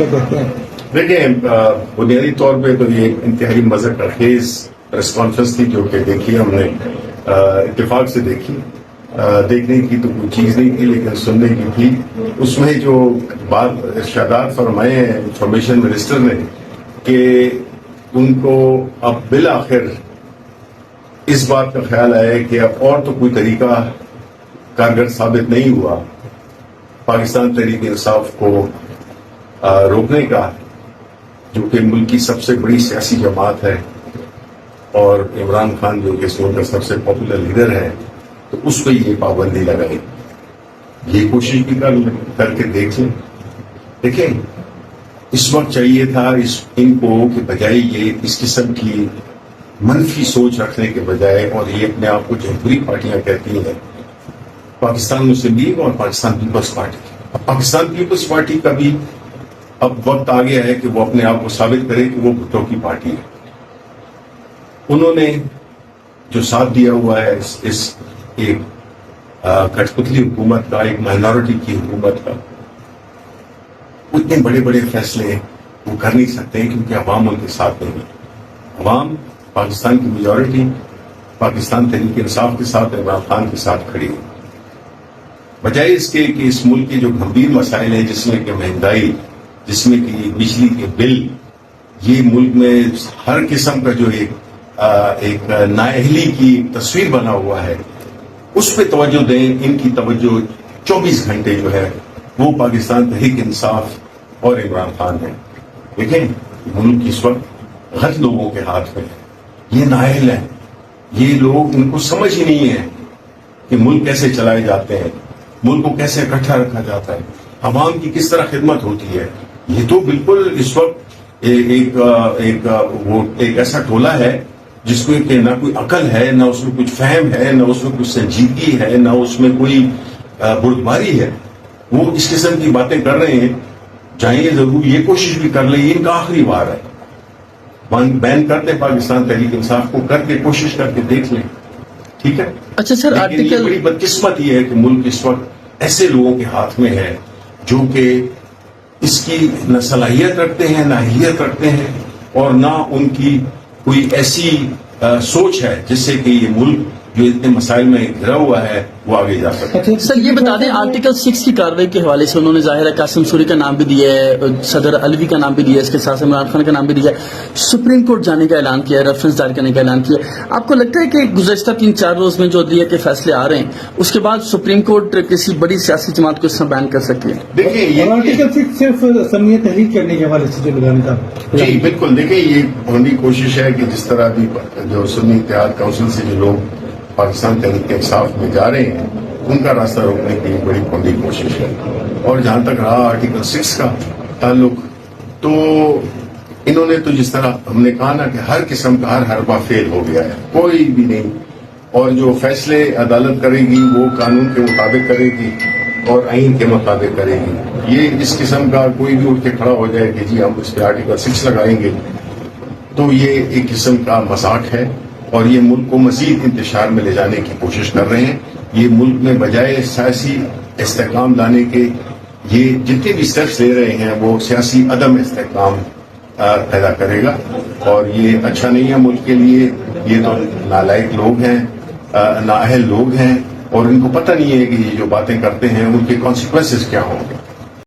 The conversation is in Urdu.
کیا کہتے ہیں؟ دیکھیں بنیادی طور پہ تو یہ انتہائی مذہب خیز پریس کانفرنس تھی جو کہ دیکھی ہم نے اتفاق سے دیکھی. دیکھنے کی تو کوئی چیز نہیں تھی لیکن سننے کی تھی. اس میں جو بات ارشادات فرمائے ہیں انفارمیشن منسٹر نے کہ ان کو اب بالآخر اس بات کا خیال آیا کہ اب اور تو کوئی طریقہ کارگر ثابت نہیں ہوا پاکستان تحریک انصاف کو روکنے کا، جو کہ ملک کی سب سے بڑی سیاسی جماعت ہے اور عمران خان جو کہ اس ملک کا سب سے پاپولر لیڈر ہے، تو اس پہ یہ پابندی لگائی. یہ کوشش بھی کر کے دیکھ لیں. دیکھیں اس وقت چاہیے تھا ان کو کہ بجائے یہ اس قسم کی منفی سوچ رکھنے کے بجائے، اور یہ اپنے آپ کو جمہوری پارٹیاں کہتی ہیں، پاکستان مسلم لیگ اور پاکستان پیپلز پارٹی، اب پاکستان پیپلز پارٹی کا بھی اب وقت آ گیا ہے کہ وہ اپنے آپ کو ثابت کرے کہ وہ بھٹو کی پارٹی ہے. انہوں نے جو ساتھ دیا ہوا ہے اس ایک کٹ پتلی حکومت کا، ایک مائنورٹی کی حکومت کا، اتنے بڑے بڑے فیصلے وہ کر نہیں سکتے کیونکہ عوام ان کے ساتھ نہیں ہے. عوام پاکستان کی میجورٹی پاکستان تحریک انصاف کے ساتھ، عمران خان کے ساتھ کھڑی ہے. بجائے اس کے کہ اس ملک کے جو گمبھیر مسائل ہیں، جس میں کہ مہنگائی، جس میں کہ بجلی کے بل، یہ ملک میں ہر قسم کا جو ایک نااہلی کی تصویر بنا ہوا ہے، اس پہ توجہ دیں. ان کی توجہ 24 گھنٹے جو ہے وہ پاکستان تحریک انصاف اور عمران خان ہے. دیکھیں ملک اس وقت غلط لوگوں کے ہاتھ میں ہے، یہ نااہل ہیں، یہ لوگ، ان کو سمجھ ہی نہیں ہے کہ ملک کیسے چلائے جاتے ہیں، ملک کو کیسے اکٹھا رکھا جاتا ہے، عوام کی کس طرح خدمت ہوتی ہے. یہ تو بالکل اس وقت ایک ایسا ٹولہ ہے جس کو کہ نہ کوئی عقل ہے، نہ اس میں کچھ فہم ہے، نہ اس میں کچھ سنجیدگی ہے، نہ اس میں کوئی بردباری ہے. وہ اس قسم کی باتیں کر رہے ہیں. چاہیے ضرور یہ کوشش بھی کر لیں، یہ ان کا آخری وار ہے. بین کر دیں پاکستان تحریک انصاف کو، کر کے کوشش کر کے دیکھ لیں. ٹھیک ہے. اچھا سر، لیکن یہ بڑی بدقسمت یہ ہے کہ ملک اس وقت ایسے لوگوں کے ہاتھ میں ہے جو کہ اس کی نہ صلاحیت رکھتے ہیں، نہ اہلیت رکھتے ہیں، اور نہ ان کی کوئی ایسی سوچ ہے جس سے کہ یہ ملک جو اتنے مسائل میں گھرا ہوا ہے وہ آگے جا سکے. سر یہ بتا دیں آرٹیکل 6 کی کارروائی کے حوالے سے انہوں نے ظاہر ہے قاسم سوری کا نام بھی دیا ہے، صدر علوی کا نام بھی دیا ہے، اس کے ساتھ عمران خان کا نام بھی دیا ہے، سپریم کورٹ جانے کا اعلان کیا ہے، ریفرنس دائر کرنے کا اعلان کیا ہے. آپ کو لگتا ہے کہ گزشتہ 3-4 روز میں جو عدلیہ کے فیصلے آ رہے ہیں اس کے بعد سپریم کورٹ کسی بڑی سیاسی جماعت کو اس میں بین کر سکتی ہے؟ دیکھیں یہ آرٹیکل 6 صرف اسمبلی تحریک کرنے کے حوالے سے جو لگانے کا، جی بالکل. دیکھیں یہ ہماری کوشش ہے کہ جس طرح بھی جو سنی اتحاد کونسل سے جو لوگ پاکستان تحریک انصاف میں جا رہے ہیں ان کا راستہ روکنے کی بڑی بڑی کوشش ہے. اور جہاں تک رہا آرٹیکل 6 کا تعلق، تو انہوں نے تو جس طرح ہم نے کہا نا کہ ہر قسم کا ہر حربہ فیل ہو گیا ہے، کوئی بھی نہیں. اور جو فیصلے عدالت کرے گی وہ قانون کے مطابق کرے گی اور آئین کے مطابق کرے گی. یہ اس قسم کا کوئی بھی اٹھ کے کھڑا ہو جائے کہ جی ہم اس پہ آرٹیکل 6 لگائیں گے، تو یہ ایک قسم کا مذاق ہے اور یہ ملک کو مزید انتشار میں لے جانے کی کوشش کر رہے ہیں. یہ ملک میں بجائے سیاسی استحکام لانے کے یہ جتنے بھی اسٹیپس لے رہے ہیں وہ سیاسی عدم استحکام پیدا کرے گا، اور یہ اچھا نہیں ہے ملک کے لیے. یہ تو نالائق لوگ ہیں، نااہل لوگ ہیں، اور ان کو پتہ نہیں ہے کہ یہ جو باتیں کرتے ہیں ان کے کانسیکوینسز کیا ہوں.